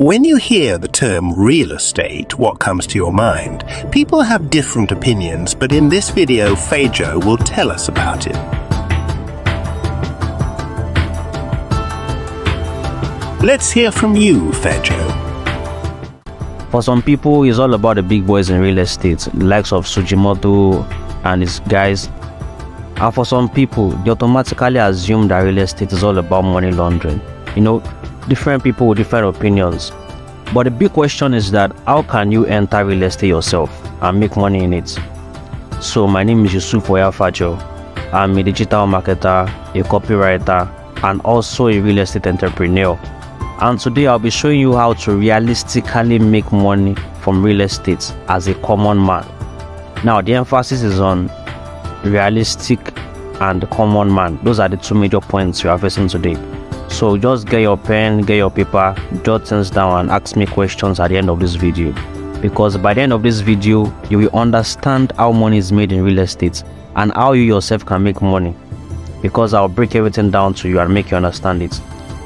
When you hear the term real estate, what comes to your mind? People have different opinions, but in this video, Fejo will tell us about it. Let's hear from you, Fejo. For some people, it's all about the big boys in real estate, the likes of Sujimoto and his guys. And for some people, they automatically assume that real estate is all about money laundering. Different people with different opinions. But the big question is that how can you enter real estate yourself and make money in it? So my name is Yusuf Fejo. I'm a digital marketer, a copywriter, and also a real estate entrepreneur. And today I'll be showing you how to realistically make money from real estate as a common man. Now the emphasis is on realistic and common man. Those are the two major points we are facing today. So just get your pen, get your paper, jot things down and ask me questions at the end of this video. Because by the end of this video, you will understand how money is made in real estate and how you yourself can make money. Because I'll break everything down to you and make you understand it.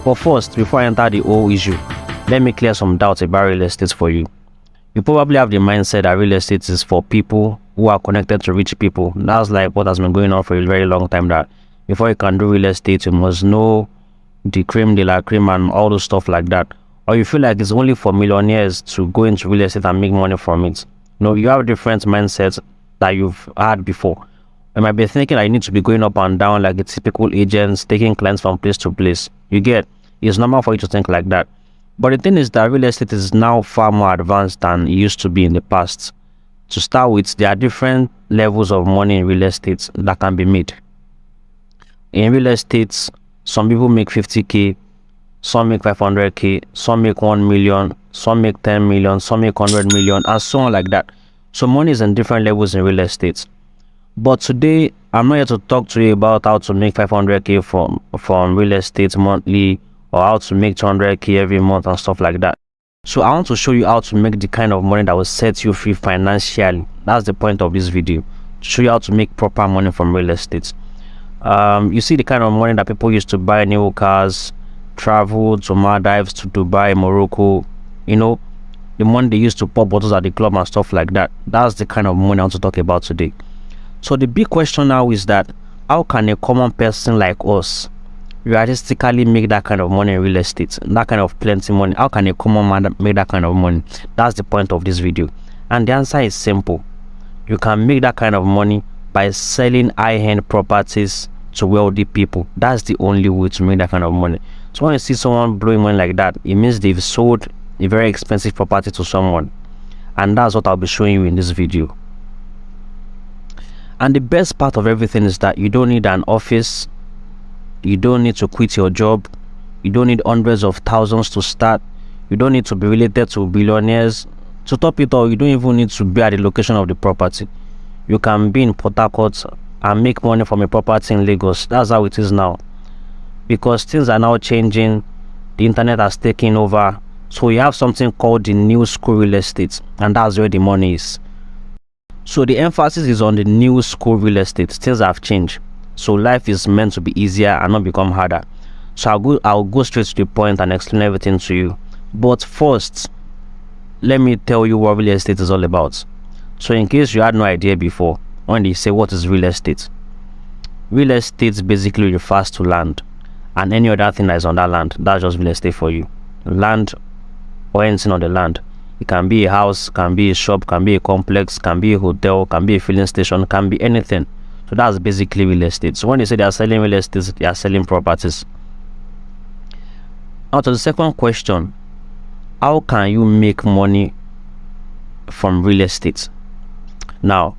But first, before I enter the whole issue, let me clear some doubts about real estate for you. You probably have the mindset that real estate is for people who are connected to rich people. That's like what has been going on for a very long time, that before you can do real estate, you must know the creme de la creme and all those stuff like that. Or you feel like it's only for millionaires to go into real estate and make money from it. You have different mindsets that you've had before. You might be thinking I need to be going up and down like a typical agent, taking clients from place to place. You get, it's normal for you to think like that. But the thing is that real estate is now far more advanced than it used to be in the past. To start with, there are different levels of money in real estate that can be made. In real estate, some people make 50K, some make 500K, some make 1 million, some make 10 million, some make 100 million, and so on like that. So money is in different levels in real estate. But today, I'm not here to talk to you about how to make 500K from real estate monthly, or how to make 200K every month and stuff like that. So I want to show you how to make the kind of money that will set you free financially. That's the point of this video, to show you how to make proper money from real estate. You see the kind of money that people used to buy new cars, travel to Maldives, to Dubai, Morocco, the money they used to pop bottles at the club and stuff like that. That's the kind of money I want to talk about today. So the big question now is that how can a common person like us realistically make that kind of money in real estate, that kind of plenty money? How can a common man make that kind of money? That's the point of this video. And the answer is simple. You can make that kind of money by selling high-end properties to wealthy people. That's the only way to make that kind of money. So when you see someone blowing money like that, it means they've sold a very expensive property to someone. And that's what I'll be showing you in this video. And the best part of everything is that you don't need an office, you don't need to quit your job, you don't need hundreds of thousands to start, you don't need to be related to billionaires. To top it all, you don't even need to be at the location of the property. You can be in Port Harcourt and make money from a property in Lagos. That's how it is now. Because things are now changing, the internet has taken over. So you have something called the new school real estate, and that's where the money is. So the emphasis is on the new school real estate. Things have changed. So life is meant to be easier and not become harder. So I'll go straight to the point and explain everything to you. But first, let me tell you what real estate is all about. So in case you had no idea before, when they say what is real estate basically refers to land and any other thing that is on that land. That's just real estate for you. Land or anything on the land. It can be a house, can be a shop, can be a complex, can be a hotel, can be a filling station, can be anything. So that's basically real estate. So when they say they are selling real estate, they are selling properties. Now to the second question, how can you make money from real estate? Now,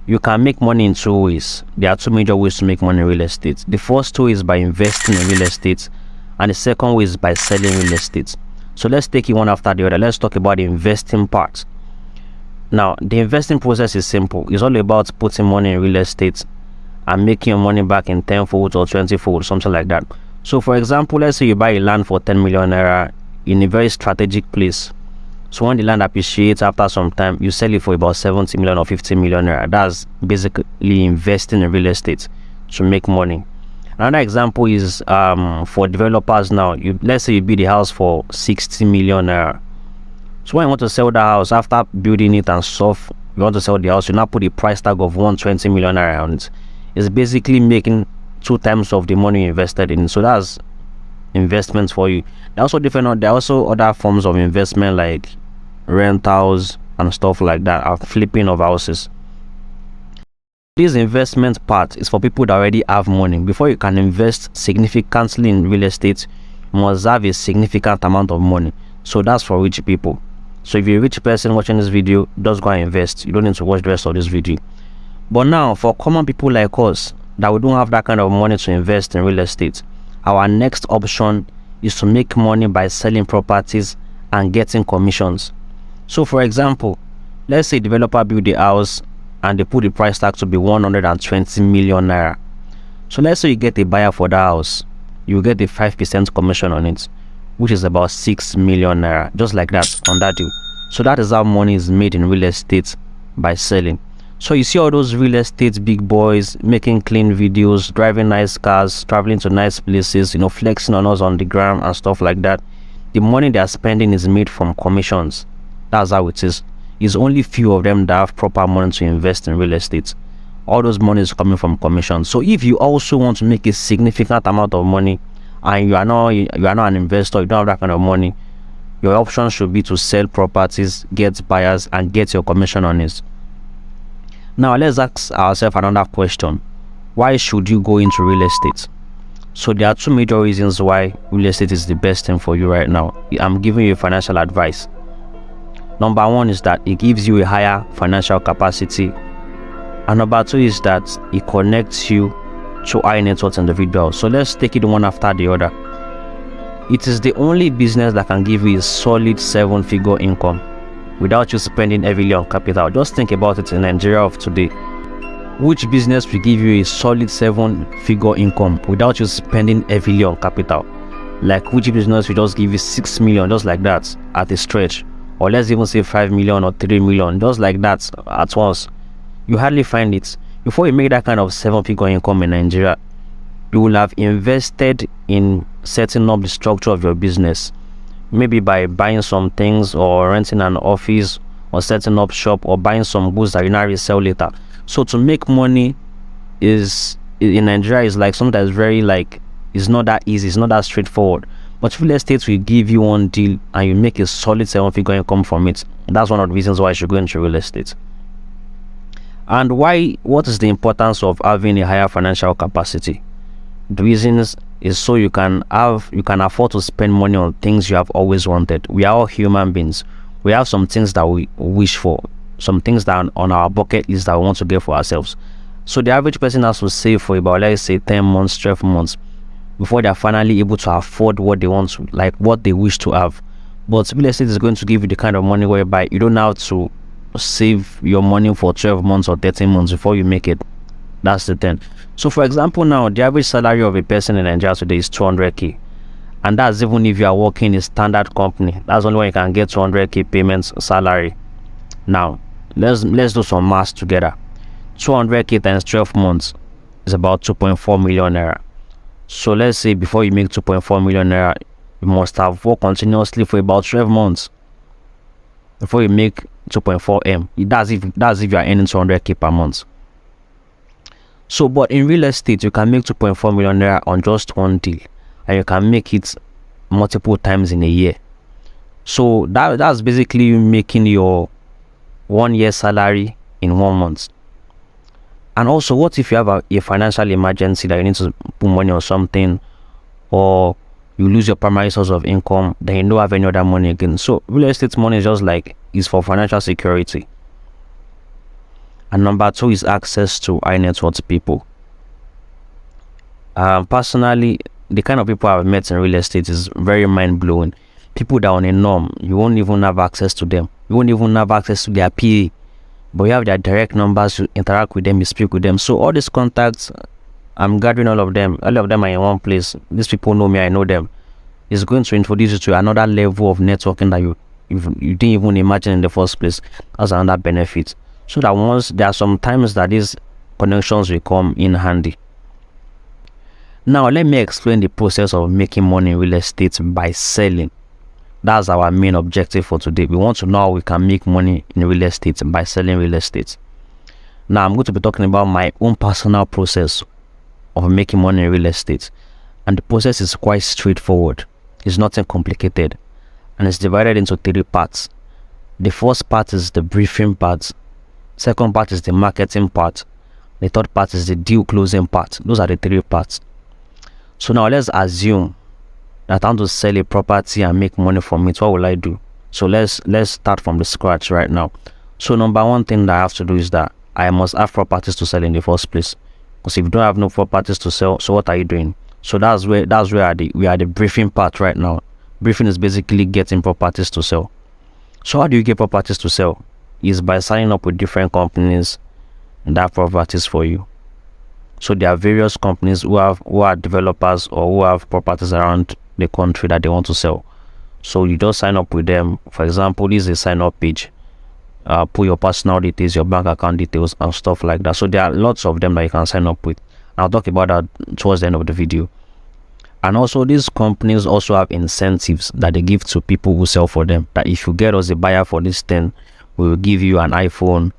you can make money in two ways. There are two major ways to make money in real estate. The first way is by investing in real estate, and the second way is by selling real estate. So let's take it one after the other. Let's talk about the investing part. Now, the investing process is simple. It's all about putting money in real estate and making your money back in 10-fold or 20-fold, something like that. So for example, let's say you buy a land for 10 million naira in a very strategic place. So when the land appreciates after some time, you sell it for about 70 million or 50 million naira. That's basically investing in real estate to make money. Another example is for developers now. Let's say you build a house for 60 million naira. So when you want to sell the house after building it and stuff, you want to sell the house, you now put a price tag of 120 million naira on it. It's basically making 2 times of the money you invested in. So that's investments for you. There are also other forms of investment like rentals and stuff like that, or flipping of houses. This investment part is for people that already have money. Before you can invest significantly in real estate, you must have a significant amount of money. So that's for rich people. So if you're a rich person watching this video, just go and invest. You don't need to watch the rest of this video. But now, for common people like us that we don't have that kind of money to invest in real estate, our next option is to make money by selling properties and getting commissions. So for example, let's say a developer build a house and they put the price tag to be 120 million naira. So let's say you get a buyer for the house, you get a 5% commission on it, which is about 6 million naira, just like that on that deal. So that is how money is made in real estate, by selling. So you see all those real estate big boys making clean videos, driving nice cars, traveling to nice places, flexing on us on the gram and stuff like that. The money they are spending is made from commissions. That's how it is. It's only few of them that have proper money to invest in real estate. All those money is coming from commissions. So if you also want to make a significant amount of money and you are not an investor, you don't have that kind of money, your option should be to sell properties, get buyers, and get your commission on it. Now let's ask ourselves another question. Why should you go into real estate? So there are 2 major reasons why real estate is the best thing for you right now. I'm giving you financial advice. Number 1 is that it gives you a higher financial capacity, and number 2 is that it connects you to high net worth individuals. So let's take it one after the other. It is the only business that can give you a solid 7-figure income without you spending heavily on capital. Just think about it in Nigeria of today. Which business will give you a solid 7-figure income without you spending heavily on capital? Like which business will just give you 6 million just like that at a stretch? Or let's even say 5 million or 3 million just like that at once? You hardly find it. Before you make that kind of 7-figure income in Nigeria, you will have invested in setting up the structure of your business, maybe by buying some things or renting an office or setting up shop or buying some goods that you now resell later. So to make money in Nigeria is like something that's very it's not that easy, it's not that straightforward. But real estate will give you one deal and you make a solid 7-figure income from it. That's one of the reasons why you should go into real estate. And what is the importance of having a higher financial capacity? The reasons is so you can afford to spend money on things you have always wanted. We are all human beings. We have some things that we wish for, some things that are on our bucket list that we want to get for ourselves. So the average person has to save for about, let's say, 10 months, 12 months before they're finally able to afford what they want to, like what they wish to have. But real estate is going to give you the kind of money whereby you don't have to save your money for 12 months or 13 months before you make it. That's the thing. So for example, now the average salary of a person in Nigeria today is 200k, and that's even if you are working in a standard company. That's only when you can get 200k payments salary. Now let's do some maths together. 200k times 12 months is about 2.4 million naira. So let's say before you make 2.4 million naira, you must have worked continuously for about 12 months before you make 2.4 M. That's if you are earning 200k per month. So but in real estate, you can make 2.4 million naira on just one deal, and you can make it multiple times in a year. So that's basically you making your 1 year salary in 1 month. And also, what if you have a financial emergency that you need to put money on something, or you lose your primary source of income, then you don't have any other money again? So real estate money is just is for financial security. And number 2 is access to high net worth people. Personally, the kind of people I've met in real estate is very mind-blowing. People that are on a norm, you won't even have access to them. You won't even have access to their PA, but you have their direct numbers, you interact with them, you speak with them. So all these contacts, I'm gathering all of them are in one place. These people know me, I know them. It's going to introduce you to another level of networking that you didn't even imagine in the first place. That's another benefit. So that there are some times that these connections will come in handy. Now let me explain the process of making money in real estate by selling. That's our main objective for today. We want to know how we can make money in real estate by selling real estate. Now I'm going to be talking about my own personal process of making money in real estate, and the process is quite straightforward. It's nothing complicated, and it's divided into 3 parts. The first part is the briefing part, second part is the marketing part, the third part is the deal closing part. Those are the 3 parts. So now let's assume that I want to sell a property and make money from it. What will I do? So let's start from the scratch right now. So number one thing that I have to do is that I must have properties to sell in the first place. Because if you don't have no properties to sell, so what are you doing? So that's where we are the briefing part right now. Briefing is basically getting properties to sell. So how do you get properties to sell? Is by signing up with different companies and that properties for you. So there are various companies who are developers or who have properties around the country that they want to sell. So you just sign up with them. For example, this is a sign up page. Put your personal details, your bank account details and stuff like that. So there are lots of them that you can sign up with. I'll talk about that towards the end of the video. And also these companies also have incentives that they give to people who sell for them, that if you get us a buyer for this thing, we will give you an iPhone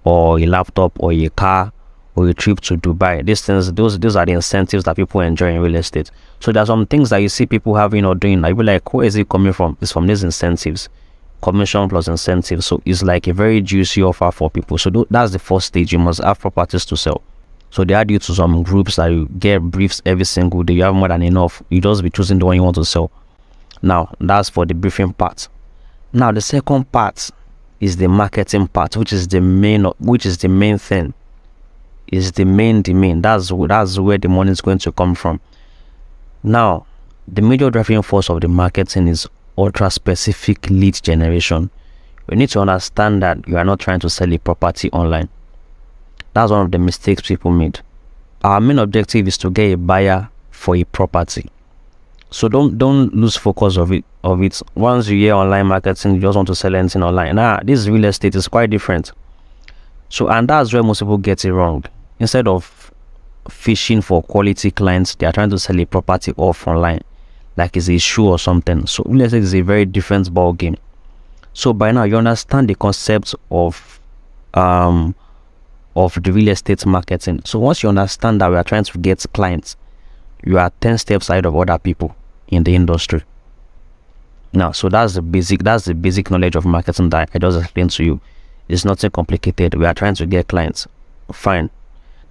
or a laptop or a car or a trip to Dubai. These things, those are the incentives that people enjoy in real estate. So there are some things that you see people having or doing, like, where is it coming from? It's from these incentives, commission plus incentives. So it's like a very juicy offer for people. So that's the first stage. You must have properties to sell. So they add you to some groups that you get briefs every single day. You have more than enough. You just be choosing the one you want to sell. Now that's for the briefing part. Now the second part is the marketing part, which is the main thing. Is the main. That's where the money is going to come from. Now the major driving force of the marketing is ultra specific lead generation. You need to understand that you are not trying to sell a property online. That's one of the mistakes people made. Our main objective is to get a buyer for a property. So don't lose focus of it. Once you hear online marketing, you just want to sell anything online. This real estate is quite different. So, and that's where most people get it wrong. Instead of fishing for quality clients, they are trying to sell a property off online, like it's a shoe or something. So real estate is a very different ball game. So by now you understand the concept of the real estate marketing. So once you understand that we are trying to get clients, you are 10 steps ahead of other people in the industry. Now, so that's the basic knowledge of marketing that I just explained to you. It's nothing complicated. We are trying to get clients. Fine.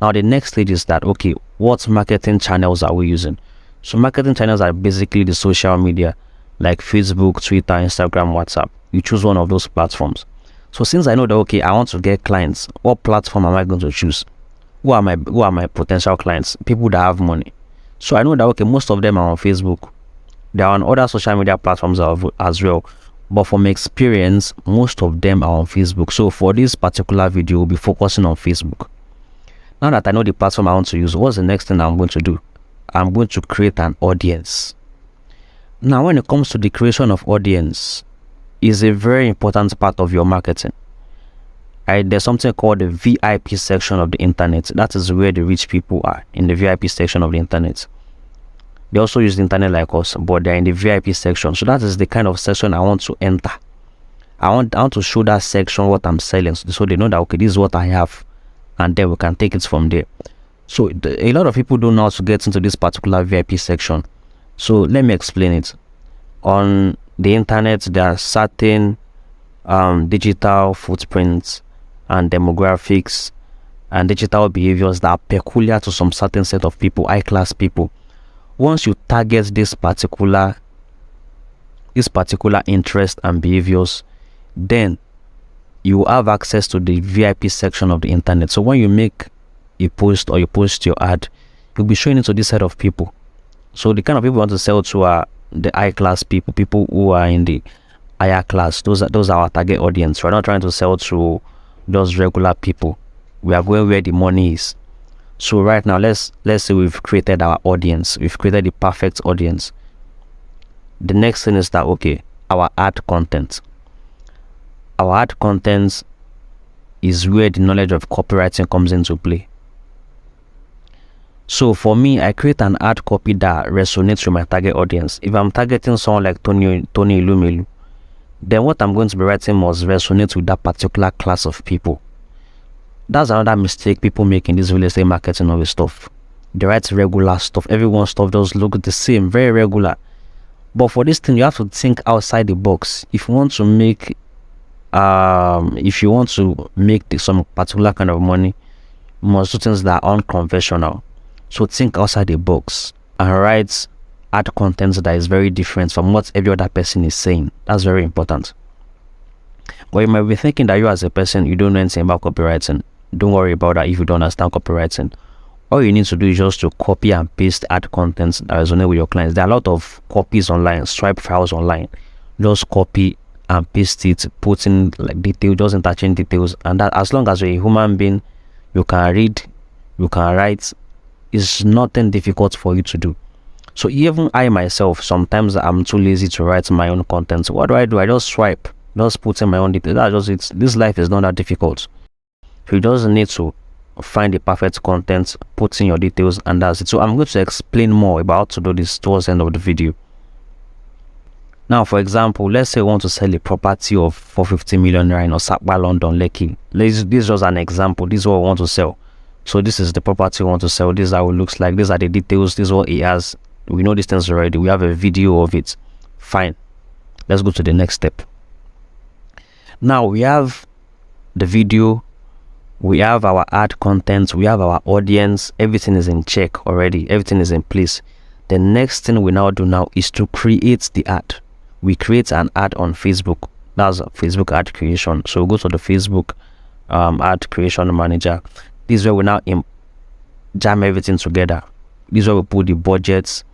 Now the next stage is that, okay, what marketing channels are we using? So marketing channels are basically the social media like Facebook, Twitter, Instagram, WhatsApp. You choose one of those platforms. So since I know that, okay, I want to get clients, what platform am I going to choose? Who are my potential clients? People that have money. So I know that, okay, most of them are on Facebook. They are on other social media platforms as well. But from experience, most of them are on Facebook. So for this particular video, we'll be focusing on Facebook. Now that I know the platform I want to use, what's the next thing I'm going to do? I'm going to create an audience. Now, when it comes to the creation of audience, is a very important part of your marketing. There's something called the VIP section of the internet. That is where the rich people are, in the VIP section of the internet. They also use the internet like us, but they're in the VIP section. So that is the kind of section I want to enter. I want to show that section what I'm selling, so they know that, okay, this is what I have, and then we can take it from there. So a lot of people don't know how to get into this particular VIP section. So let me explain it. On the internet, there are certain digital footprints and demographics and digital behaviors that are peculiar to some certain set of people, high-class people. Once you target this particular interest and behaviors, then you have access to the VIP section of the internet. So when you make a post or you post your ad, you'll be showing it to this set of people. So the kind of people you want to sell to are the high-class people who are in the higher class. Those are our target audience. We're not trying to sell to those regular people. We are going where the money is. So right now, let's say we've created our audience. We've created the perfect audience. The next thing is that, okay, our ad content. Our ad content is where the knowledge of copywriting comes into play. So for me, I create an ad copy that resonates with my target audience. If I'm targeting someone like Tony Ilumelu, then what I'm going to be writing must resonate with that particular class of people. That's another mistake people make in this real estate marketing of stuff. They write regular stuff. Everyone's stuff does look the same, very regular. But for this thing, you have to think outside the box. If you want to make some particular kind of money, you must do things that are unconventional. So think outside the box and write ad content that is very different from what every other person is saying. That's very important. But you might be thinking that you as a person, you don't know anything about copywriting. Don't worry about that if you don't understand copywriting. All you need to do is just to copy and paste ad content that resonate with your clients. There are a lot of copies online, Stripe files online. Just copy and paste it, put in like details, just interchange details, and that as long as you're a human being, you can read, you can write. It's nothing difficult for you to do. So even I myself, sometimes I'm too lazy to write my own content. So what do? I just swipe, just put in my own details. That's just it. This life is not that difficult. So you just need to find the perfect content, put in your details, and that's it. So I'm going to explain more about how to do this towards the end of the video. Now, for example, let's say you want to sell a property of 450 million naira in Osakpa, London, Lekki. This is just an example. This is what we want to sell. So this is the property we want to sell. This is how it looks like. These are the details. This is what it has. We know these things already. We have a video of it. Fine. Let's go to the next step. Now we have the video. We have our ad content. We have our audience. Everything is in check already. Everything is in place. The next thing we now do now is to create the ad. We create an ad on Facebook. That's Facebook ad creation. So we'll go to the Facebook ad creation manager. This is where we now jam everything together. This is where we put the budgets,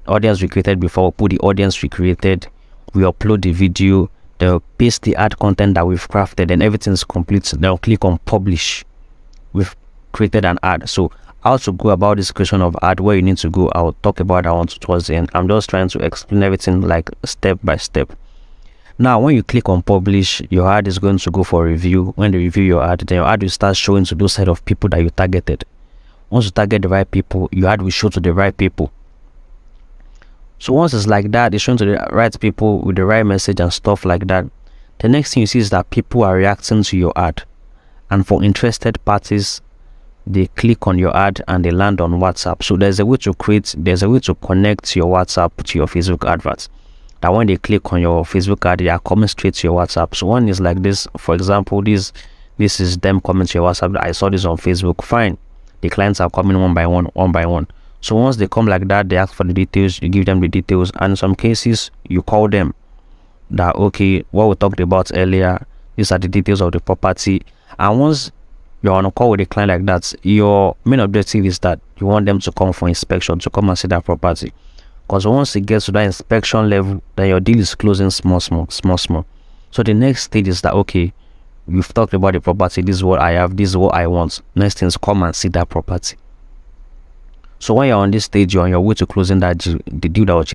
audience we created before, we put the audience we created, we upload the video, then we paste the ad content that we've crafted, and everything is complete. Then we'll click on publish. We've created an ad. So how to go about this creation of ad, where you need to go, I'll talk about that one towards the end. I'm just trying to explain everything like step by step. Now, when you click on publish, your ad is going to go for review. When they review your ad, then your ad will start showing to those set of people that you targeted. Once you target the right people, your ad will show to the right people. So once it's like that, it's showing to the right people with the right message and stuff like that. The next thing you see is that people are reacting to your ad. And for interested parties, they click on your ad and they land on WhatsApp. So there's a way to connect your WhatsApp to your Facebook adverts. That when they click on your Facebook ad, they are coming straight to your WhatsApp. So one is like this. For example, this is them coming to your WhatsApp. I saw this on Facebook. Fine. The clients are coming one by one. So once they come like that, they ask for the details. You give them the details. And in some cases, you call them that, okay, what we talked about earlier, these are the details of the property. And once you're on a call with a client like that, your main objective is that you want them to come for inspection, to come and see that property. Because once it gets to that inspection level, then your deal is closing small. So the next stage is that, okay, we've talked about the property, this is what I have, this is what I want. Next thing is come and see that property. So when you're on this stage, you're on your way to closing that deal, the deal that was.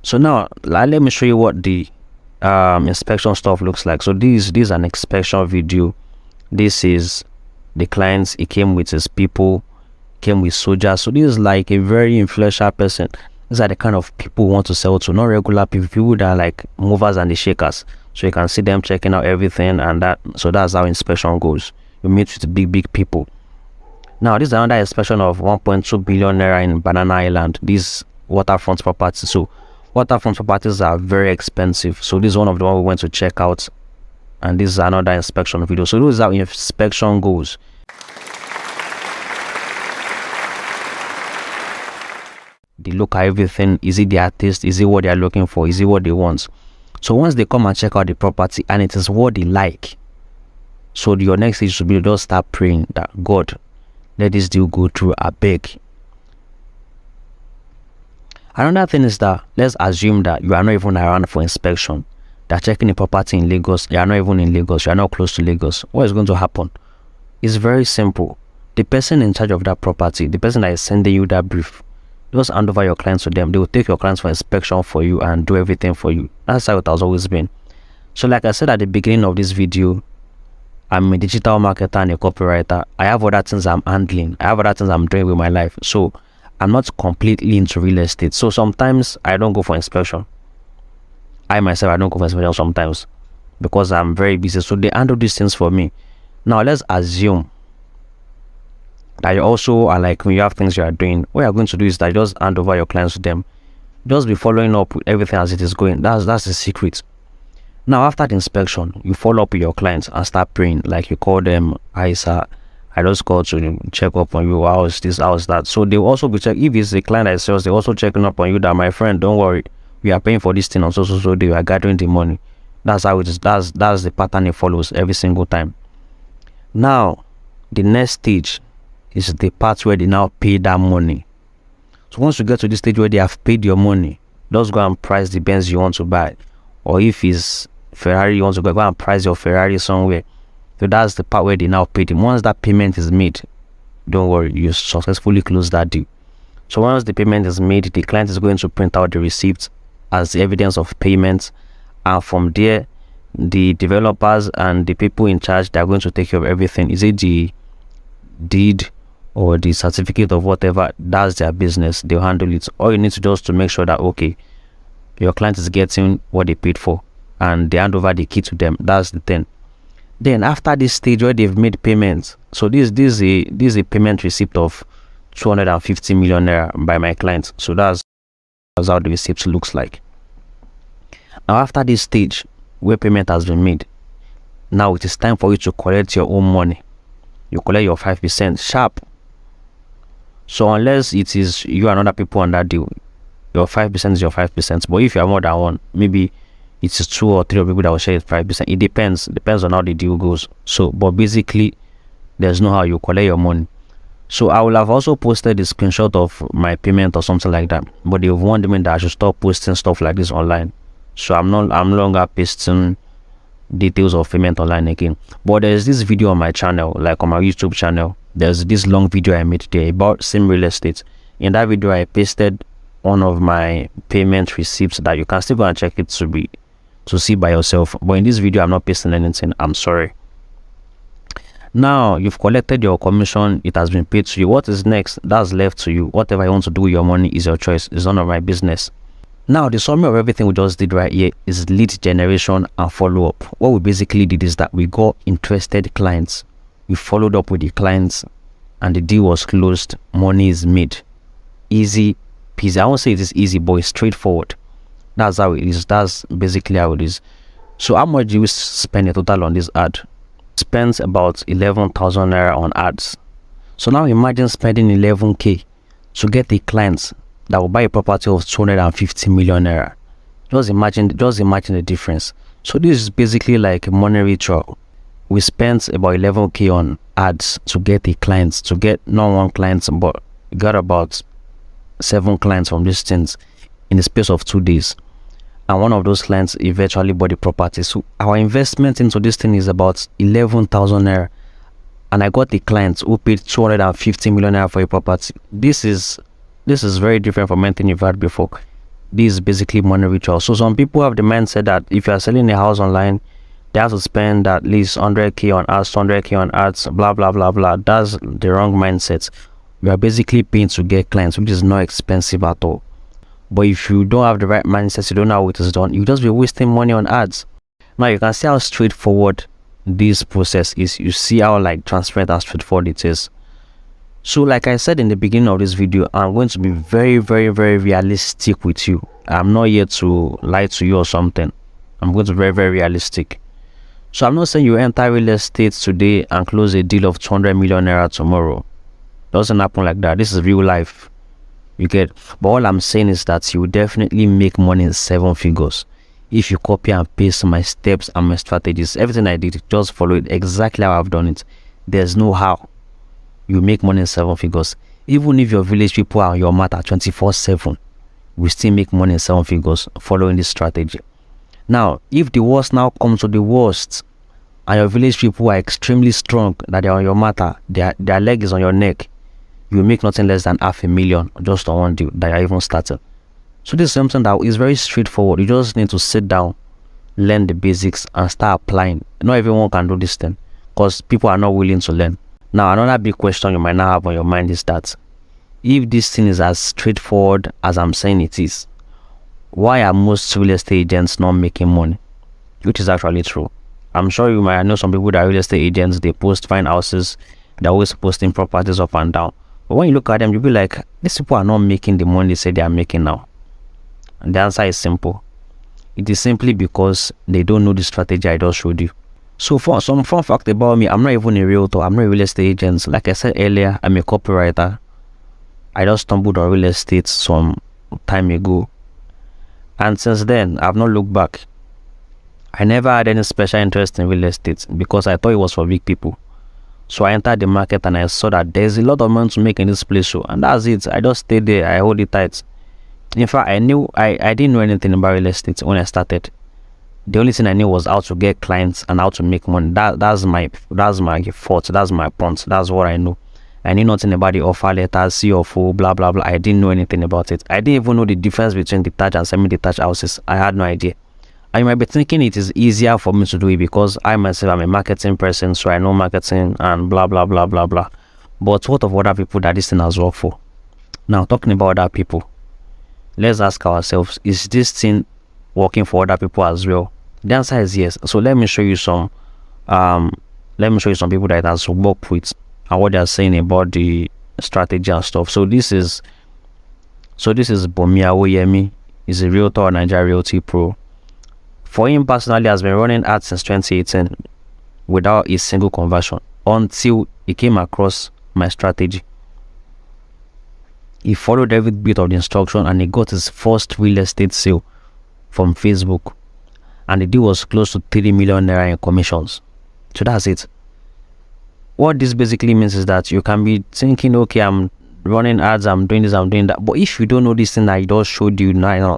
So now let me show you what the inspection stuff looks like. So this is an inspection video. This is the clients. He came with his people, came with soldiers. So this is like a very influential person. These are the kind of people who want to sell to, not regular people that are like movers and the shakers. So you can see them checking out everything, and that's how inspection goes. You meet with big people. Now this is another inspection of 1.2 billion naira in Banana Island. These waterfront properties. So waterfront properties are very expensive. So this is one of the ones we went to check out, and this is another inspection video. So this is how inspection goes. They look at everything. Is it their taste? Is it what they are looking for? Is it what they want? So once they come and check out the property and it is what they like, so your next stage should be to just start praying that God, let this deal go through. I beg. Another thing is that let's assume that you are not even around for inspection. They're checking the property in Lagos. You are not even in Lagos. You are not close to Lagos. What is going to happen? It's very simple. The person in charge of that property, the person that is sending you that brief, just hand over your clients to them. They will take your clients for inspection for you and do everything for you. That's how it has always been. So like I said at the beginning of this video, I'm a digital marketer and a copywriter. I have other things I'm handling. I have other things I'm doing with my life. So I'm not completely into real estate. So sometimes I don't go for inspection. I myself, I don't go for inspection sometimes because I'm very busy. So they handle these things for me. Now let's assume that you also are like, when you have things you are doing, what you're going to do is that you just hand over your clients to them. Just be following up with everything as it is going. That's the secret. Now after the inspection, you follow up with your clients and start praying. Like you call them, hi sir, I just called to check up on you. How's this, how's that? So they will also be checking. If it's a client that sells, they're also checking up on you that, my friend, don't worry, we are paying for this thing on so day. We are gathering the money. That's how it is. That's the pattern it follows every single time. Now the next stage is the part where they now pay that money. So once you get to this stage where they have paid your money, just go and price the Benz you want to buy. Or if it's Ferrari you want to go and price your Ferrari somewhere. So that's the part where they now pay them. Once that payment is made, don't worry, you successfully close that deal. So once the payment is made, the client is going to print out the receipt as the evidence of payment, and from there the developers and the people in charge, they're going to take care of everything. Is it the deed or the certificate of whatever? That's their business. They'll handle it. All you need to do is to make sure that, okay, your client is getting what they paid for and they hand over the key to them. That's the thing. Then after this stage where they've made payments, so this is a payment receipt of 250 million naira by my client. So that's how the receipt looks like. Now after this stage where payment has been made, now it is time for you to collect your own money. You collect your 5% sharp. So unless it is you and other people on that deal, your 5% is your 5%. But if you are more than one, maybe it's 2 or 3 people that will share 5%. It depends on how the deal goes. So but basically there's no how you collect your money. So I will have also posted a screenshot of my payment or something like that, but they've warned me that I should stop posting stuff like this online. So I'm no longer pasting details of payment online again. But there's this video on my channel, like on my YouTube channel. There's this long video I made there about Sim Real Estate. In that video I pasted one of my payment receipts that you can still go and check it to see by yourself. But in this video I'm not pasting anything. I'm sorry. Now you've collected your commission, it has been paid to you. What is next? That's left to you. Whatever you want to do with your money is your choice. It's none of my business. Now the summary of everything we just did right here is lead generation and follow-up. What we basically did is that we got interested clients, we followed up with the clients, and the deal was closed. Money is made. Easy peasy. I won't say it is easy, but it's straightforward. That's how it is. That's basically how it is. So how much do you spend a total on this ad? Spends about 11,000 naira on ads. So now imagine spending 11k to get a client that will buy a property of 250 million naira. Just imagine the difference. So this is basically like a money ritual. We spent about 11k on ads to get a client, to get not one client, but we got about 7 clients from these things in the space of 2 days. And one of those clients eventually bought the property. So our investment into this thing is about 11,000 naira. And I got the clients who paid 250 million naira for a property. This is very different from anything you've had before. This is basically money ritual. So some people have the mindset that if you are selling a house online, they have to spend at least 100k on ads, 200k on ads, blah blah blah blah. That's the wrong mindset. We are basically paying to get clients, which is not expensive at all. But if you don't have the right mindset, you don't know how it is done, you just be wasting money on ads. Now you can see how straightforward this process is. You see how like transparent and straightforward it is. So like I said in the beginning of this video, I'm going to be very realistic with you. I'm not here to lie to you or something. I'm going to be very realistic. So I'm not saying you enter real estate today and close a deal of 200 million naira tomorrow. Doesn't happen like that. This is real life, you get. But all I'm saying is that you will definitely make money in 7 figures if you copy and paste my steps and my strategies. Everything I did, just follow it exactly how I've done it. There's no how you make money in 7 figures. Even if your village people are on your mat at 24/7, we still make money in 7 figures following this strategy. Now if the worst now comes to the worst and your village people are extremely strong, that they're on your matter, their leg is on your neck, you make nothing less than 500,000 just on one deal that you even started. So this is something that is very straightforward. You just need to sit down, learn the basics, and start applying. Not everyone can do this thing, because people are not willing to learn. Now, another big question you might now have on your mind is that if this thing is as straightforward as I'm saying it is, why are most real estate agents not making money? Which is actually true. I'm sure you might know some people that are real estate agents, they post fine houses, they're always posting properties up and down. But when you look at them, you'll be like, these people are not making the money they say they are making now. And the answer is simple. It is simply because they don't know the strategy I just showed you. So for some fun fact about me, I'm not even a realtor, I'm not a real estate agent. Like I said earlier, I'm a copywriter. I just stumbled on real estate some time ago. And since then, I've not looked back. I never had any special interest in real estate because I thought it was for big people. So I entered the market and I saw that there's a lot of money to make in this place. So, and that's it. I just stayed there. I hold it tight. In fact, I didn't know anything about real estate when I started. The only thing I knew was how to get clients and how to make money. That's my fault. That's my point. That's what I know. I knew nothing about the offer letters, CFO, blah blah blah. I didn't know anything about it. I didn't even know the difference between detached and semi-detached houses. I had no idea. And you might be thinking it is easier for me to do it because I myself am a marketing person, so I know marketing and blah blah blah blah blah. But what of other people that this thing has worked for? Now, talking about other people, let's ask ourselves, is this thing working for other people as well? The answer is yes. So let me show you some people that it has worked with and what they are saying about the strategy and stuff. So this is Bumia Oyemi. He's a realtor, Nigeria Realty Pro. For him personally, has been running ads since 2018 without a single conversion until he came across my strategy. He followed every bit of the instruction and he got his first real estate sale from Facebook. And the deal was close to 3 million naira in commissions. So that's it. What this basically means is that you can be thinking, okay, I'm running ads, I'm doing this, I'm doing that. But if you don't know this thing that I just showed you now,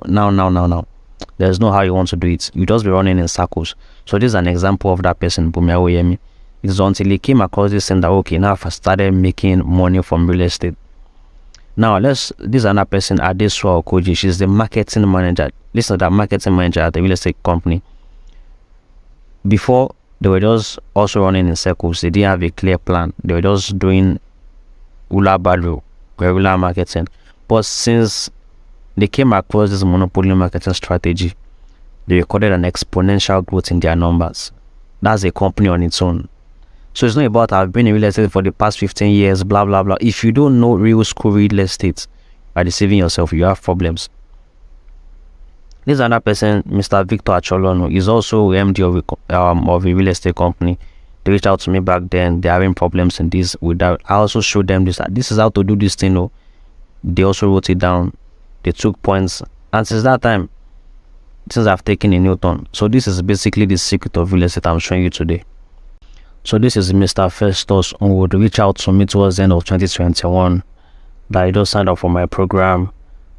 there's no how you want to do it. You just be running in circles. So this is an example of that person, Bumia Oyemi. It's until he came across this thing that, okay, now I've started making money from real estate. Now, this is another person, Adesua Okoji. She's the marketing manager. Listen to that, marketing manager at the real estate company. Before, they were just also running in circles. They didn't have a clear plan. They were just doing ula balu, guerrilla marketing. But since they came across this monopoly marketing strategy, they recorded an exponential growth in their numbers. That's a company on its own. So it's not about I've been in real estate for the past 15 years, blah blah blah. If you don't know real school real estate, by deceiving yourself, you have problems. This is another person, Mr. Victor Acholono. He's also MD of a real estate company. They reached out to me back then. They're having problems in this. I also showed them this. This is how to do this thing. They also wrote it down. They took points. And since that time, since I've taken a new turn. So this is basically the secret of real estate I'm showing you today. So this is Mr. Festus who would reach out to me towards the end of 2021. That he just signed up for my program.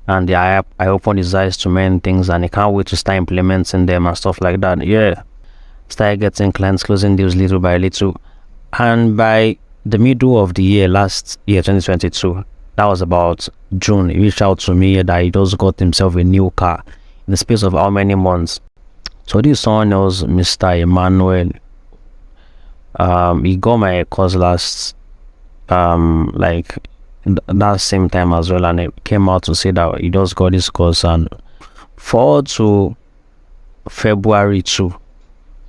And I opened his eyes to many things and he can't wait to start implementing them and stuff like that. Yeah. Started getting clients, closing deals little by little. And by the middle of the year, last year, 2022, that was about June, he reached out to me that he just got himself a new car in the space of how many months. So this someone else, Mr. Emmanuel. He got my course last that same time as well, and it came out to say that he just got his course, and forward to February 2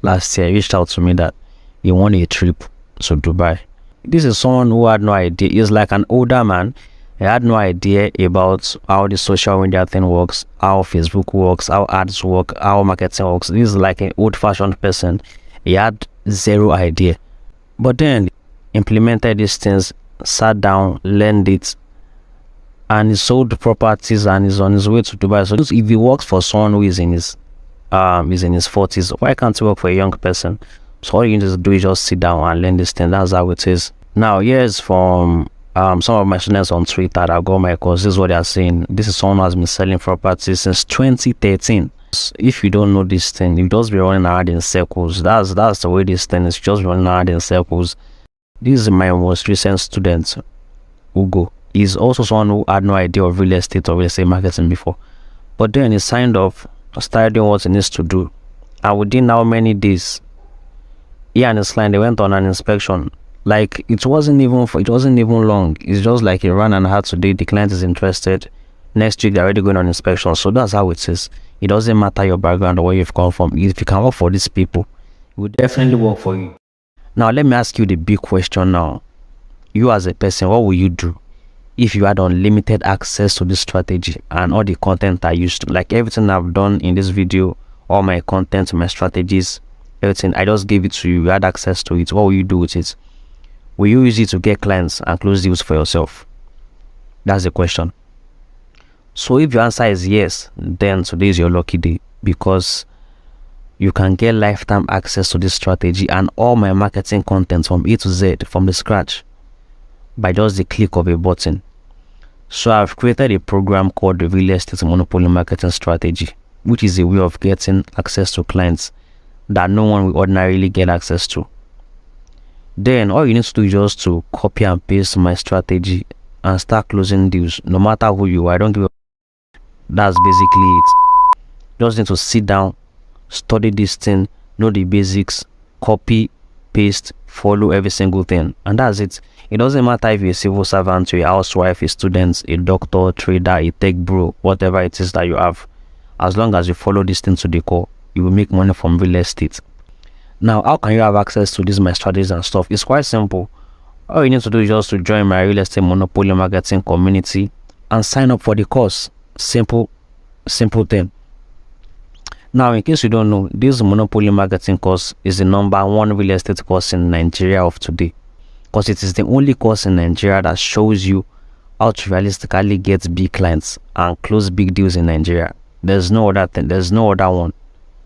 last year, he reached out to me that he won a trip to Dubai. This is someone who had no idea. He's like an older man. He had no idea about how the social media thing works, how Facebook works, how ads work, how marketing works. This is like an old-fashioned person. He had zero idea. But then implemented these things, sat down, learned it, and he sold properties and is on his way to Dubai. So if he works for someone who is in his 40s, why can't he work for a young person? So all you need to do is just sit down and learn this thing. That's how it is. Now, here's from some of my students on Twitter that got my course. This is what they are saying. This is someone who has been selling properties since 2013. If you don't know this thing, you just be running around in circles. That's the way this thing is, just running around in circles. This is my most recent student, Ugo. He's also someone who had no idea of real estate or real estate marketing before. But then he signed up, started doing what he needs to do. And within how many days, he and his client, they went on an inspection. Like it wasn't even long. It's just like he ran and had today. The client is interested. Next week they're already going on inspection. So that's how it is. It doesn't matter your background or where you've come from. If you can work for these people, it will definitely work for you. Now let me ask you the big question now. You as a person, what will you do if you had unlimited access to this strategy and all the content I used to? Like everything I've done in this video, all my content, my strategies, everything, I just gave it to you. You had access to it. What will you do with it? Will you use it to get clients and close deals for yourself? That's the question. So if your answer is yes, then today is your lucky day, because you can get lifetime access to this strategy and all my marketing content from A to Z, from the scratch, by just the click of a button. So I've created a program called the Real Estate Monopoly Marketing Strategy, which is a way of getting access to clients that no one will ordinarily get access to. Then all you need to do is just to copy and paste my strategy and start closing deals, no matter who you are. I don't give a. That's basically it. Just need to sit down, study this thing, know the basics, copy, paste, follow every single thing, and that's it. It doesn't matter if you're a civil servant, you're a housewife, a student, a doctor, trader, a tech bro, whatever it is that you have. As long as you follow this thing to the core, you will make money from real estate. Now, how can you have access to these my strategies and stuff? It's quite simple. All you need to do is just to join my Real Estate Monopoly Marketing community and sign up for the course. Simple thing. Now, in case you don't know, this Monopoly Marketing course is the #1 real estate course in Nigeria of today, because it is the only course in Nigeria that shows you how to realistically get big clients and close big deals in Nigeria. There's no other thing. There's no other one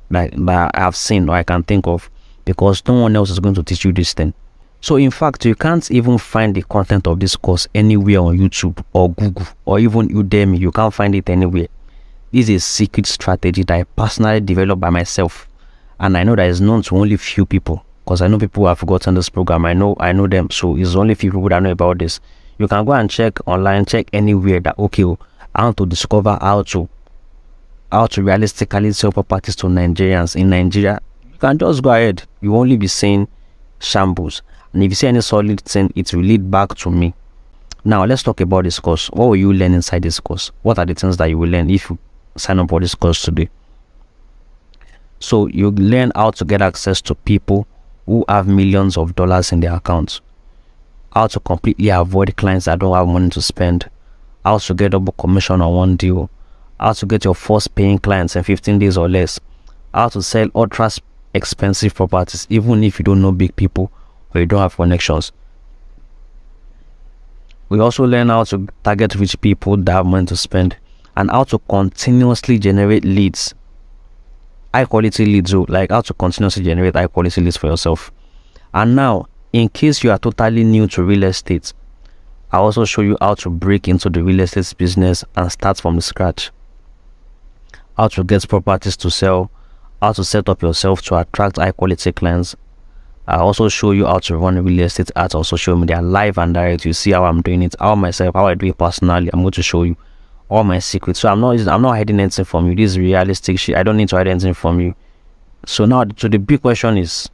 that I've seen or I can think of, because no one else is going to teach you this thing. So in fact, you can't even find the content of this course anywhere on YouTube or Google or even Udemy. You can't find it anywhere. This is a secret strategy that I personally developed by myself, and I know that it's known to only few people, because I know people who have forgotten this program. I know them, so it's only few people that know about this. You can go and check online, check anywhere that, okay, I want to discover how to realistically sell properties to Nigerians in Nigeria. You can just go ahead. You will only be seeing shambles, and if you see any solid thing, it will lead back to me. Now let's talk about this course. What will you learn inside this course? What are the things that you will learn if you sign up for this course today? So you learn how to get access to people who have millions of dollars in their accounts, how to completely avoid clients that don't have money to spend, how to get double commission on one deal, how to get your first paying clients in 15 days or less, how to sell ultra expensive properties even if you don't know big people or you don't have connections. We also learn how to target rich people that have money to spend, and how to continuously generate leads, high quality leads, like how to continuously generate high quality leads for yourself. And now, in case you are totally new to real estate, I also show you how to break into the real estate business and start from the scratch, how to get properties to sell, how to set up yourself to attract high quality clients. I also show you how to run real estate ads on social media live and direct. You see how I'm doing it, how I do it personally. I'm going to show you all my secrets. So I'm not hiding anything from you. This is realistic shit. I don't need to hide anything from you. So now, so the big question is,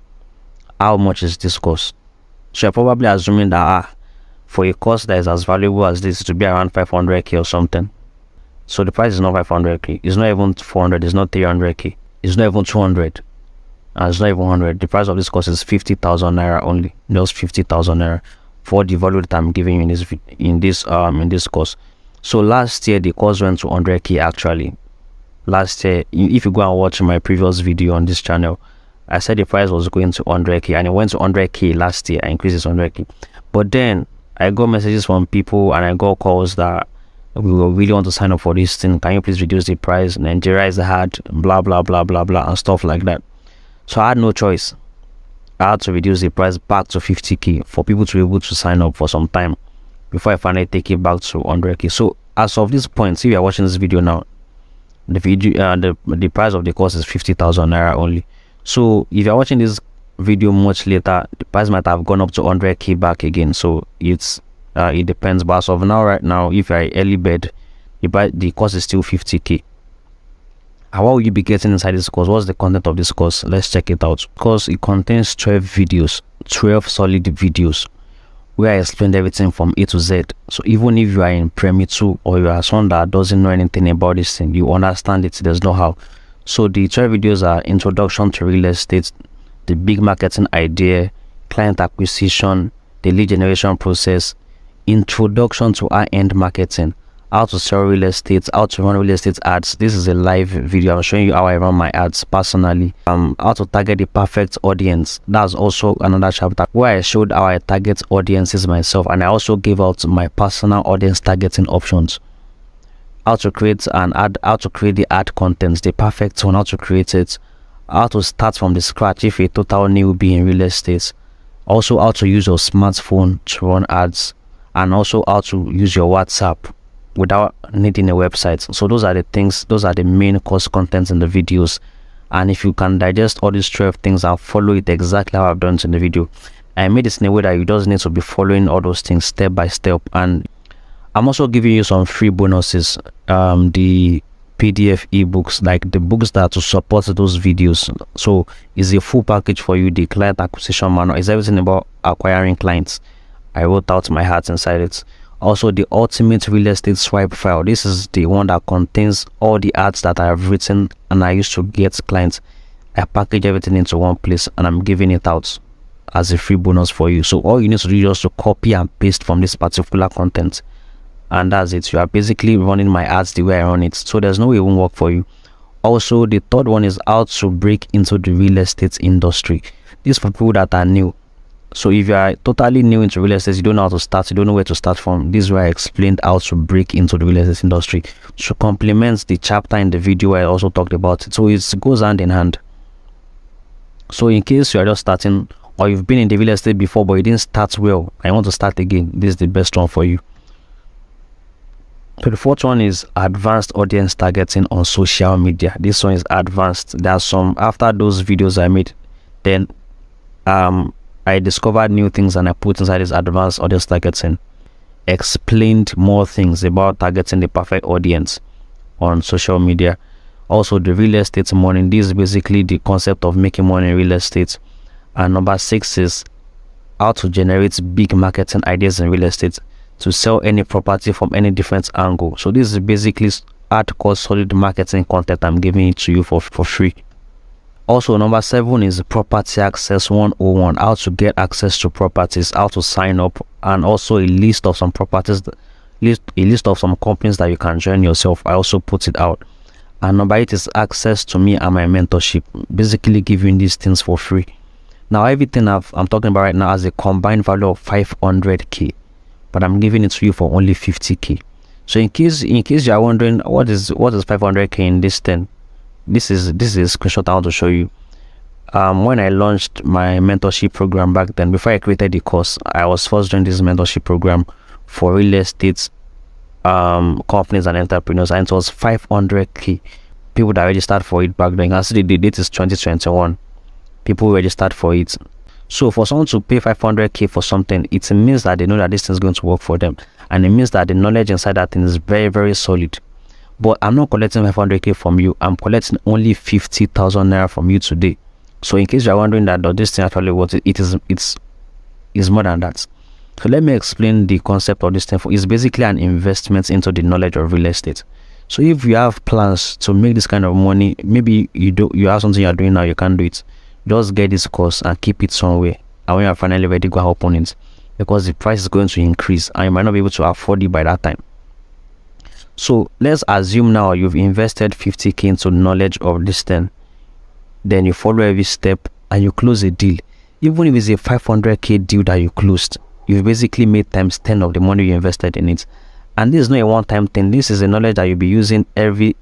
how much is this course? So you're probably assuming that for a course that is as valuable as this, to be around 500k or something. So the price is not 500k. It's not even 400. It's not 300k. It's not even 200. And it's not even 100. The price of this course is 50,000 naira only. Just 50,000 naira for the value that I'm giving you in this course. So last year the course went to 100k actually. Last year, if you go and watch my previous video on this channel, I said the price was going to 100k, and it went to 100k last year. I increased it to 100k. But then I got messages from people and I got calls that we really want to sign up for this thing. Can you please reduce the price? Nigeria is hard, blah blah blah blah blah, and stuff like that. So I had no choice. I had to reduce the price back to 50k for people to be able to sign up for some time before I finally take it back to 100k. So as of this point, see, you are watching this video now, the price of the course is 50,000 naira only. So if you're watching this video much later, the price might have gone up to 100k back again. So it depends, but as of now, right now, if you're early bird, the course is still 50k. And what will you be getting inside this course? What's the content of this course? Let's check it out. Course, it contains 12 videos, 12 solid videos, where I explained everything from A to Z. So even if you are in Premier 2 or you are someone that doesn't know anything about this thing, you understand it. There's no how. So the 12 videos are introduction to real estate, the big marketing idea, client acquisition, the lead generation process, introduction to high-end marketing, how to sell real estate, how to run real estate ads. This is a live video. I'm showing you how I run my ads personally. How to target the perfect audience. That's also another chapter where I showed how I target audiences myself, and I also gave out my personal audience targeting options. How to create an ad, how to create the ad contents, the perfect one, how to create it, how to start from the scratch if a total newbie in real estate. Also how to use your smartphone to run ads, and also how to use your WhatsApp without needing a website. So those are the things, those are the main course contents in the videos. And if you can digest all these 12 things and follow it exactly how I've done it in the video, I made it in a way that you just need to be following all those things step by step. And I'm also giving you some free bonuses, the PDF ebooks, like the books that to support those videos. So it's a full package for you. The client acquisition manual is everything about acquiring clients. I wrote out my heart inside it. Also, the ultimate real estate swipe file. This is the one that contains all the ads that I have written and I used to get clients. I package everything into one place and I'm giving it out as a free bonus for you. So all you need to do is just to copy and paste from this particular content, and that's it. You are basically running my ads the way I run it, so there's no way it won't work for you. Also, the third one is how to break into the real estate industry. This is for people that are new. So if you are totally new into real estate, you don't know how to start, you don't know where to start from, this is where I explained how to break into the real estate industry. So complements the chapter in the video where I also talked about it. So it goes hand in hand. So in case you are just starting, or you've been in the real estate before but you didn't start well, I want to start again, this is the best one for you. So the fourth one is advanced audience targeting on social media. This one is advanced. There are some, after those videos I made, then I discovered new things and I put inside this advanced audience targeting. Explained more things about targeting the perfect audience on social media. Also the real estate money. This is basically the concept of making money in real estate. And number 6 is how to generate big marketing ideas in real estate to sell any property from any different angle. So this is basically hardcore solid marketing content I'm giving it to you for free. Also, number 7 is property access 101, how to get access to properties, how to sign up, and also a list of some properties, a list of some companies that you can join yourself. I also put it out. And number 8 is access to me and my mentorship, basically giving these things for free. Now everything I'm talking about right now has a combined value of 500k, but I'm giving it to you for only 50k. So in case you are wondering what is 500k in this thing, this is a screenshot I want to show you. When I launched my mentorship program back then, before I created the course, I was first doing this mentorship program for real estate companies and entrepreneurs, and it was 500k people that registered for it back then. Actually the date is 2021. People registered for it. So for someone to pay 500k for something, it means that they know that this thing is going to work for them, and it means that the knowledge inside that thing is very, very solid. But I'm not collecting 500k from you, I'm collecting only 50,000 naira from you today. So in case you're wondering that does this thing actually worth it, it's more than that. So let me explain the concept of this thing. It's basically an investment into the knowledge of real estate. So if you have plans to make this kind of money, maybe you have something you're doing now, you can't do it, just get this course and keep it somewhere, and when you're finally ready, go hop on it, because the price is going to increase and you might not be able to afford it by that time. So let's assume now you've invested 50k into knowledge of this thing, then you follow every step and you close a deal. Even if it's a 500k deal that you closed, you've basically made times 10 of the money you invested in it. And this is not a one-time thing. This is a knowledge that you'll be using every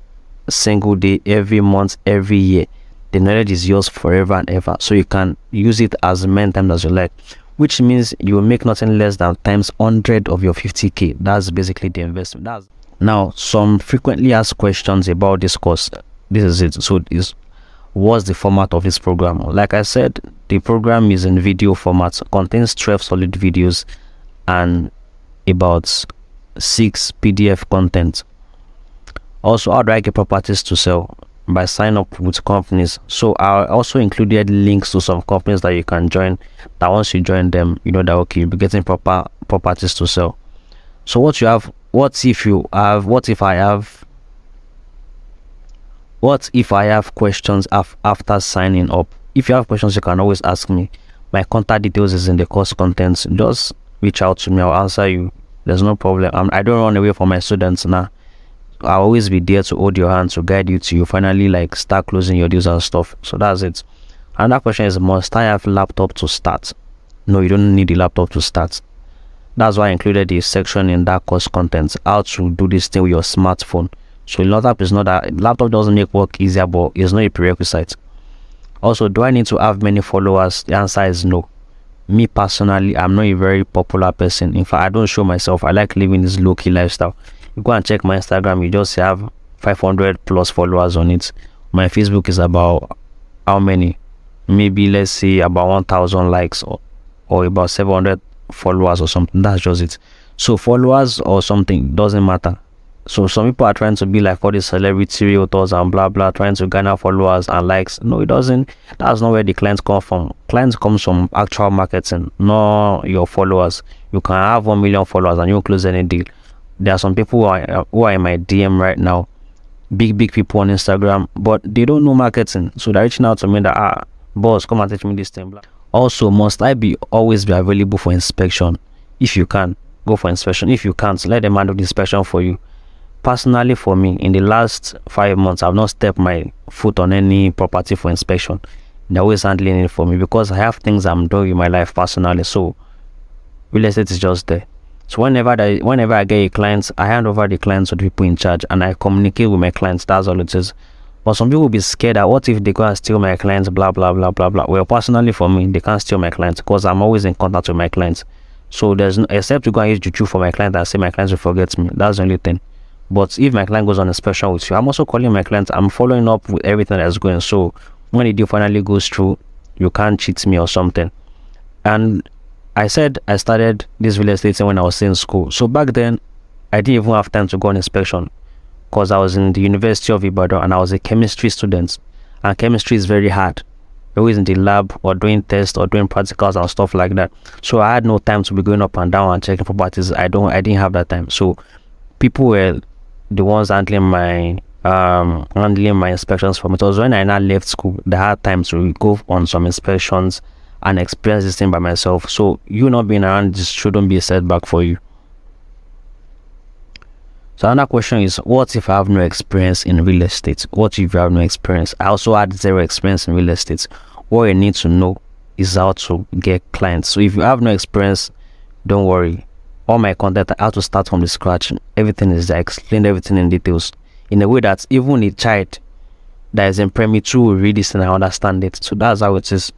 single day, every month, every year. The knowledge is yours forever and ever, so you can use it as many times as you like, which means you will make nothing less than times 100 of your 50k. That's basically the investment. Now, some frequently asked questions about this course. This is it. So what's the format of this program? Like I said, the program is in video format, contains 12 solid videos and about 6 PDF content. Also, how do I get properties to sell? by signing up with companies. So I also included links to some companies that you can join, that once you join them, you know that okay, you'll be getting proper properties to sell. So what if I have questions after signing up? If you have questions, you can always ask me. My contact details is in the course contents. Just reach out to me, I'll answer you. There's no problem. I don't run away from my students now. I'll always be there to hold your hand, to guide you to you finally like start closing your deals and stuff. So that's it. Another question is, must I have laptop to start? No, you don't need a laptop to start. That's why I included a section in that course content, how to do this thing with your smartphone. So laptop is not that, laptop doesn't make work easier, but it's not a prerequisite. Also, do I need to have many followers? The answer is no. Me personally, I'm not a very popular person. In fact, I don't show myself. I like living this low-key lifestyle. You go and check my Instagram, you just have 500 plus followers on it. My Facebook is about how many? Maybe let's say about 1,000 likes or about 700 followers or something. That's just it. So followers or something doesn't matter. So some people are trying to be like all these celebrity realtors and blah blah, trying to garner followers and likes. No, it doesn't. That's not where the clients come from. Clients comes from actual marketing, not your followers. You can have 1 million followers and you won't close any deal. There are some people who are in my DM right now, big people on Instagram, but they don't know marketing. So they're reaching out to me that boss, come and teach me this thing. Also, must I always be available for inspection? If you can, go for inspection. If you can't, let them handle the inspection for you. Personally, for me, in the last 5 months, I've not stepped my foot on any property for inspection. They're always handling it for me because I have things I'm doing in my life personally. So real estate is just there. So whenever I get a client, I hand over the clients to the people in charge and I communicate with my clients. That's all it is. But some people will be scared that what if they go and steal my clients, blah blah blah blah blah. Well, personally for me, they can't steal my clients because I'm always in contact with my clients. So there's no, except to go and use juju for my client and say my clients will forget me. That's the only thing. But if my client goes on inspection with you, I'm also calling my client. I'm following up with everything that's going. So when the deal finally goes through, you can't cheat me or something. And I said I started this real estate when I was in school. So back then, I didn't even have time to go on inspection because I was in the University of Ibadan and I was a chemistry student. And chemistry is very hard. You're always in the lab or doing tests or doing practicals and stuff like that. So I had no time to be going up and down and checking properties. I didn't have that time. So people were the ones handling my inspections for me. It was when I now left school that I had time to go on some inspections and experience this thing by myself. So you not being around this shouldn't be a setback for you. So another question is, what if I have no experience in real estate? What if you have no experience? I also had 0 experience in real estate. What you need to know is how to get clients. So if you have no experience, don't worry. All my content, I have to start from the scratch. Everything is there. I explained everything in details in a way that even a child that is in primary 2 will read this and I understand it. So that's how it is.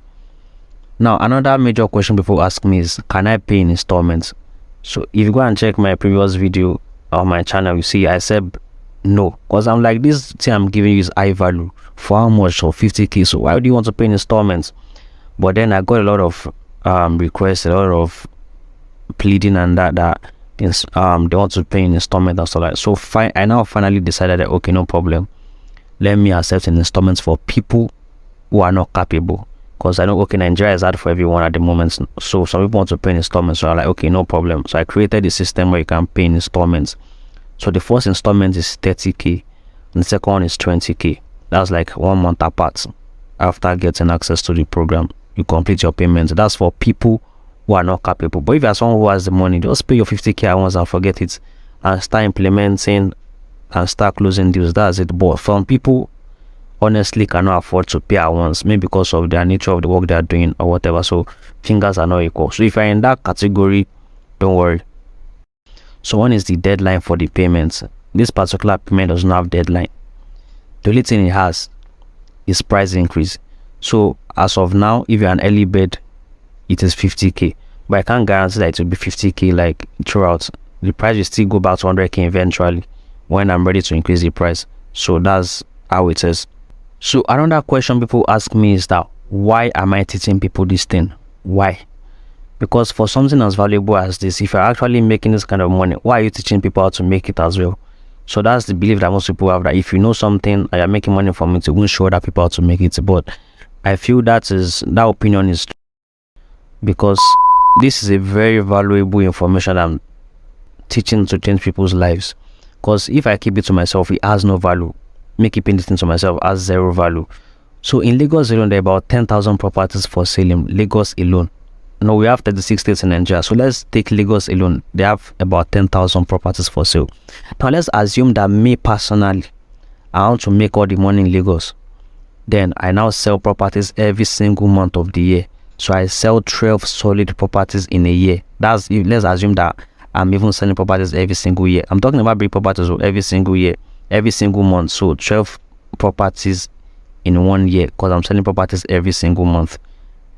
Now, another major question people ask me is, can I pay in installments? So if you go and check my previous video on my channel, you see I said no, because I'm like, this thing I'm giving you is high value. For how much? For 50k. So why do you want to pay in installments? But then I got a lot of requests, a lot of pleading and that they want to pay in installment and stuff like that. So I now finally decided that okay, no problem, let me accept an installments for people who are not capable, because I know okay, Nigeria is hard for everyone at the moment. So some people want to pay in installments, so I'm like, okay, no problem. So I created a system where you can pay in installments. So the first installment is 30k and the second one is 20k. That's like 1 month apart. After getting access to the program, you complete your payments. That's for people who are not capable. But if you are someone who has the money, just pay your 50k at once and forget it and start implementing and start closing deals. That's it. But some people honestly cannot afford to pay at once, maybe because of the nature of the work they are doing or whatever. So fingers are not equal. So if you're in that category, don't worry. So when is the deadline for the payments? This particular payment does not have deadline. The only thing it has is price increase. So as of now, if you're an early bird, it is 50k, but I can't guarantee that it will be 50k like throughout. The price will still go back to 100k eventually when I'm ready to increase the price. So that's how it is. So another question people ask me is that, why am I teaching people this thing? Why? Because for something as valuable as this, if you're actually making this kind of money, why are you teaching people how to make it as well? So that's the belief that most people have, that if you know something and you're making money from it, you won't show other people how to make it. But I feel that opinion is true, because this is a very valuable information I'm teaching to change people's lives. Because if I keep it to myself, it has no value. Me keeping this thing to myself has zero value. So in Lagos alone, there are about 10,000 properties for sale in Lagos alone. No, we have 36 states in Nigeria. So let's take Lagos alone. They have about 10,000 properties for sale. Now let's assume that me personally, I want to make all the money in Lagos. Then I now sell properties every single month of the year. So I sell 12 solid properties in a year. Let's assume that I'm even selling properties every single year. I'm talking about big properties every single year, every single month. So 12 properties in 1 year, because I'm selling properties every single month.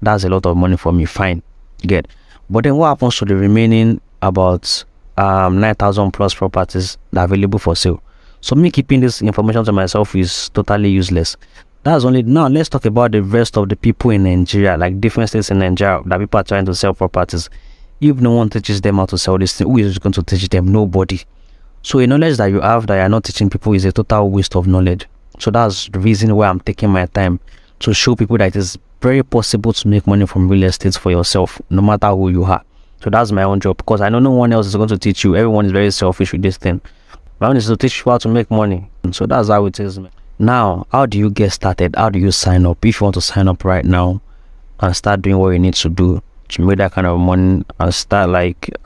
That's a lot of money for me. Fine, good. But then what happens to the remaining about 9,000 plus properties that are available for sale? So me keeping this information to myself is totally useless. That's only. Now let's talk about the rest of the people in Nigeria, like different states in Nigeria that people are trying to sell properties. If no one teaches them how to sell this thing, who is going to teach them? Nobody. So a knowledge that you have that you're not teaching people is a total waste of knowledge. So that's the reason why I'm taking my time to show people that it is very possible to make money from real estate for yourself, no matter who you are. So that's my own job, because I know no one else is going to teach you. Everyone is very selfish with this thing. My own is to teach you how to make money. So that's how it is. Now, how do you get started? How do you sign up? If you want to sign up right now and start doing what you need to do to make that kind of money and start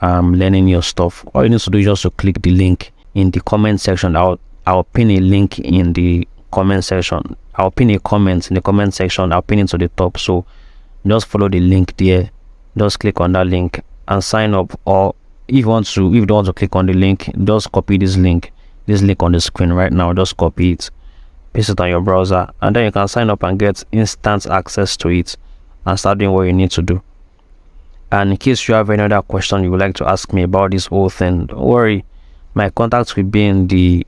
learning your stuff, all you need to do is just to click the link in the comment section. I'll pin a link in the comment section. I'll pin a comment in the comment section. I'll pin it to the top. So just follow the link there. Just click on that link and sign up. Or if you don't want to click on the link, just copy this link on the screen right now. Just copy it, paste it on your browser, and then you can sign up and get instant access to it and start doing what you need to do. And in case you have any other question you would like to ask me about this whole thing, don't worry, my contacts will be in the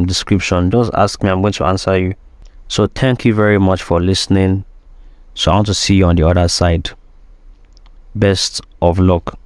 description. Just ask me, I'm going to answer you. So thank you very much for listening. So I want to see you on the other side. Best of luck.